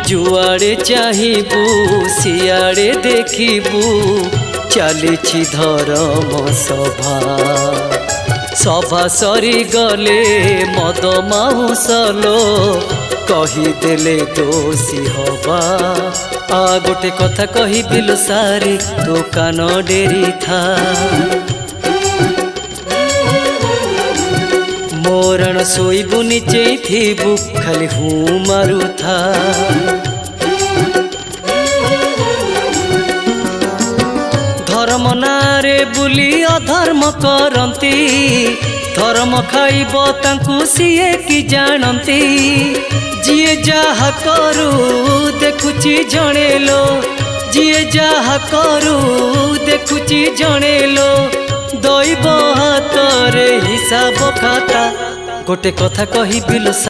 जुआड़े चाहिबू सियाड़े देखिबू चलीछि धर्म सभा सभा सरी गले मद माउसलो कहीदेले दोषी हवा आ गोटे कथा कही बिलो सारी दुकान डेरी था मोरण सोईबू नीचे थीबू खाली हूँ मारू था धर्म नारे बुली अधर्म करती धर्म खाइब तांकु सीए कि जानती जिए जहा करू देखुची जणेलो जिए जहा करू देखुची जणेलो दैव हाथ रे हिसाब खाता गोटे कथा कही बिलो